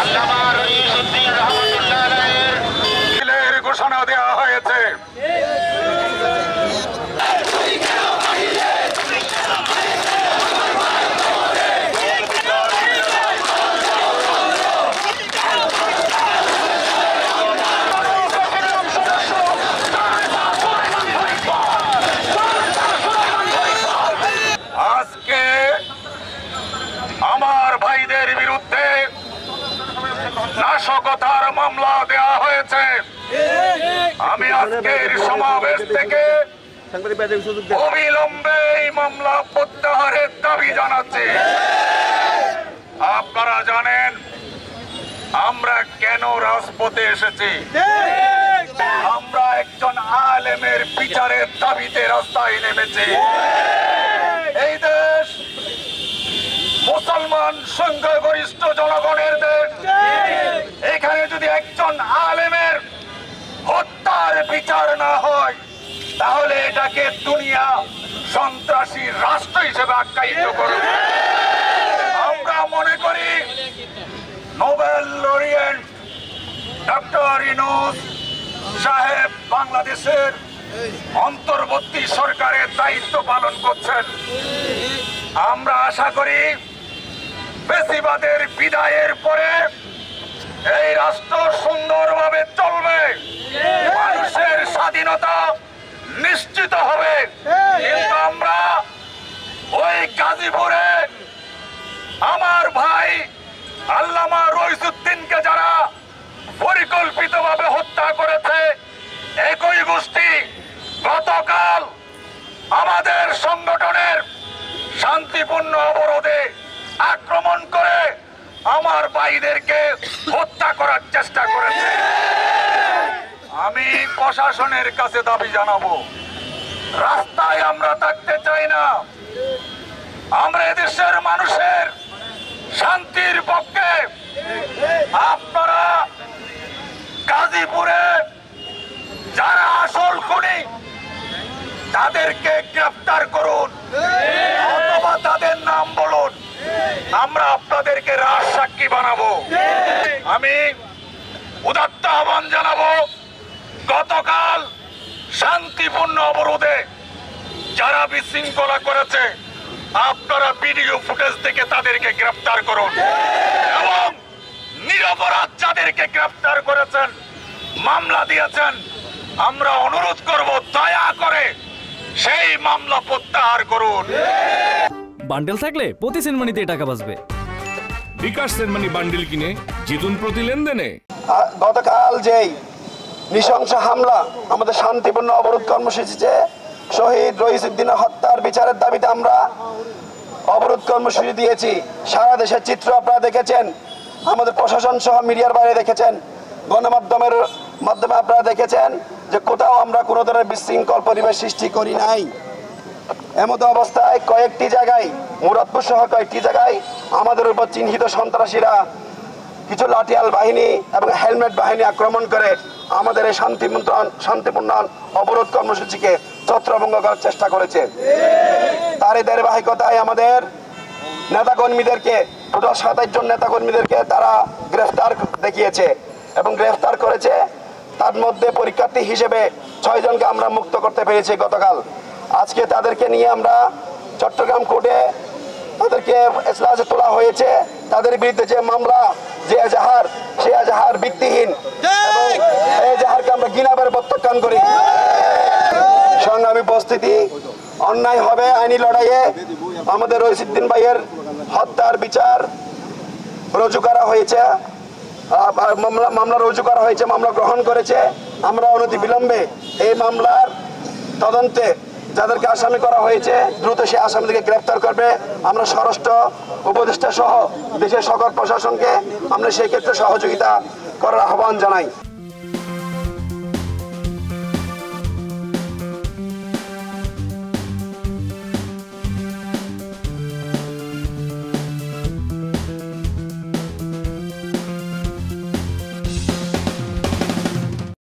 আল্লামা রইসুদ্দিন রহমাতুল্লাহ আলাইহির ঘোষণা দেওয়া হয়েছে। আজকে আমার ভাইদের বিরুদ্ধে নাশকতার মামলা দেওয়া হয়েছে। আমি আজকের সমাবেশ থেকে অবিলম্বে এই মামলা প্রত্যাহারের দাবি জানাচ্ছি। আপনারা জানেন আমরা কেন রাজপথে এসেছি। আমরা একজন আলেমের বিচারের দাবিতে রাস্তায় নেমেছি। এই দেশ মুসলমান সংখ্যাগরিষ্ঠ জনগণের দেশ। এখানে যদি একজন আলেমের হত্যার বিচার না হয় তাহলে এটাকে দুনিয়া সন্ত্রাসী রাষ্ট্র হিসেবে আখ্যায়িত করবে। আমরা মনে করি নোবেল লরিয়েট ডক্টর ইউনূস সাহেব বাংলাদেশের অন্তর্বর্তী সরকারের দায়িত্ব পালন করছেন। আমরা আশা করি ফ্যাসিবাদের বিদায়ের পরে এই রাষ্ট্র সুন্দরভাবে চলবে, মানুষের স্বাধীনতা নিশ্চিত হবে। কিন্তু আমরা ওই গাজীপুরে আমার ভাই আল্লামা রইসুদ্দিনকে যারা পরিকল্পিতভাবে হত্যা করেছে, একই গোষ্ঠী গতকাল আমাদের সংগঠনের শান্তিপূর্ণ অবরোধে আক্রমণ করে আমার ভাইদেরকে হত্যা করার চেষ্টা করেছে। আমি প্রশাসনের কাছে দাবি জানাবো, রাস্তায় আমরা থাকতে চাই না। আমরা এদেশের মানুষের শান্তির পক্ষে। আপনারা গাজীপুরে যারা আসল খুনি তাদেরকে গ্রেফতার করুন অথবা তাদের নাম বলুন, আমরা আপনাদেরকে রাজসাক্ষী বানাবো। আমি উদাত্ত আহ্বান জানাবো, গতকাল শান্তিপূর্ণ অবরোধে যারা বিশৃঙ্খলা করেছে আপনারা ভিডিও ফুটেজ থেকে তাদেরকে গ্রেফতার করুন এবং নিরপরাধ যাদেরকে গ্রেফতার করেছেন, মামলা দিয়েছেন, আমরা অনুরোধ করব দয়া করে সেই মামলা প্রত্যাহার করুন। বান্ডেল থাকলে প্রতি সেনমানিতে টাকা বাঁচবে। বিকাশ সেনমানি বান্ডেল কিনে জিতুন প্রতি লেনদেনে। গতকাল যেই নৃশংস হামলা আমাদের শান্তিপূর্ণ অবরোধ কর্মসূচিতে শহীদ রইসুদ্দিনের হত্যার বিচারের দাবিতে আমরা অবরোধ কর্মসূচি দিয়েছি। সারা দেশের চিত্র আপনারা দেখেছেন, আমাদের প্রশাসন সহ মিডিয়ার বাইরে দেখেছেন, গণমাধ্যমের মাধ্যমে আপনারা দেখেছেন যে কোথাও আমরা কোনো ধরনের বিশৃঙ্খল পরিবেশ সৃষ্টি করি নাই। এমতো অবস্থায় কয়েকটি জায়গায়, মুরাদপুর সহ কয়েকটি জায়গায় আমাদের উপর চিহ্নিত সন্ত্রাসীরা কিছু লাঠিয়াল বাহিনী এবং হেলমেট বাহিনী আক্রমণ করে আমাদের এই শান্তিপূর্ণ অবরোধ কর্মসূচিকে ছত্রভঙ্গ করার চেষ্টা করেছে। তারই ধারাবাহিকতায় আমাদের নেতাকর্মীদেরকে, টোটাল 27 জন নেতাকর্মীদেরকে তারা গ্রেফতার দেখিয়েছে এবং গ্রেফতার করেছে। তার মধ্যে পরীক্ষার্থী হিসেবে 6 জনকে আমরা মুক্ত করতে পেরেছি গতকাল। আজকে তাদেরকে নিয়ে আমরা চট্টগ্রাম কোর্টে তাদেরকে এজলাসে তোলা হয়েছে। তাদের বিরুদ্ধে যে মামলা, যে এজাহার, সে এজাহার ভিত্তিহীন এবং এই এজাহারকে আমরা ঘৃণাভাবে প্রত্যাখ্যান করি। সংগ্রামী উপস্থিতি, অন্যায় হবে আইনি লড়াইয়ে আমাদের রইসুদ্দিন ভাইয়ের হত্যার বিচার রুজু করা হয়েছে, মামলা রুজু করা হয়েছে, মামলা গ্রহণ করেছে। আমরা অনতিবিলম্বে এই মামলার তদন্তে যাদেরকে আসামি করা হয়েছে দ্রুত সে আসামিদেরকে গ্রেফতার করবে। আমরা স্বরাষ্ট্র উপদেষ্টা সহ দেশের সকল প্রশাসনকে আমরা সেই ক্ষেত্রে সহযোগিতা করার আহ্বান জানাই।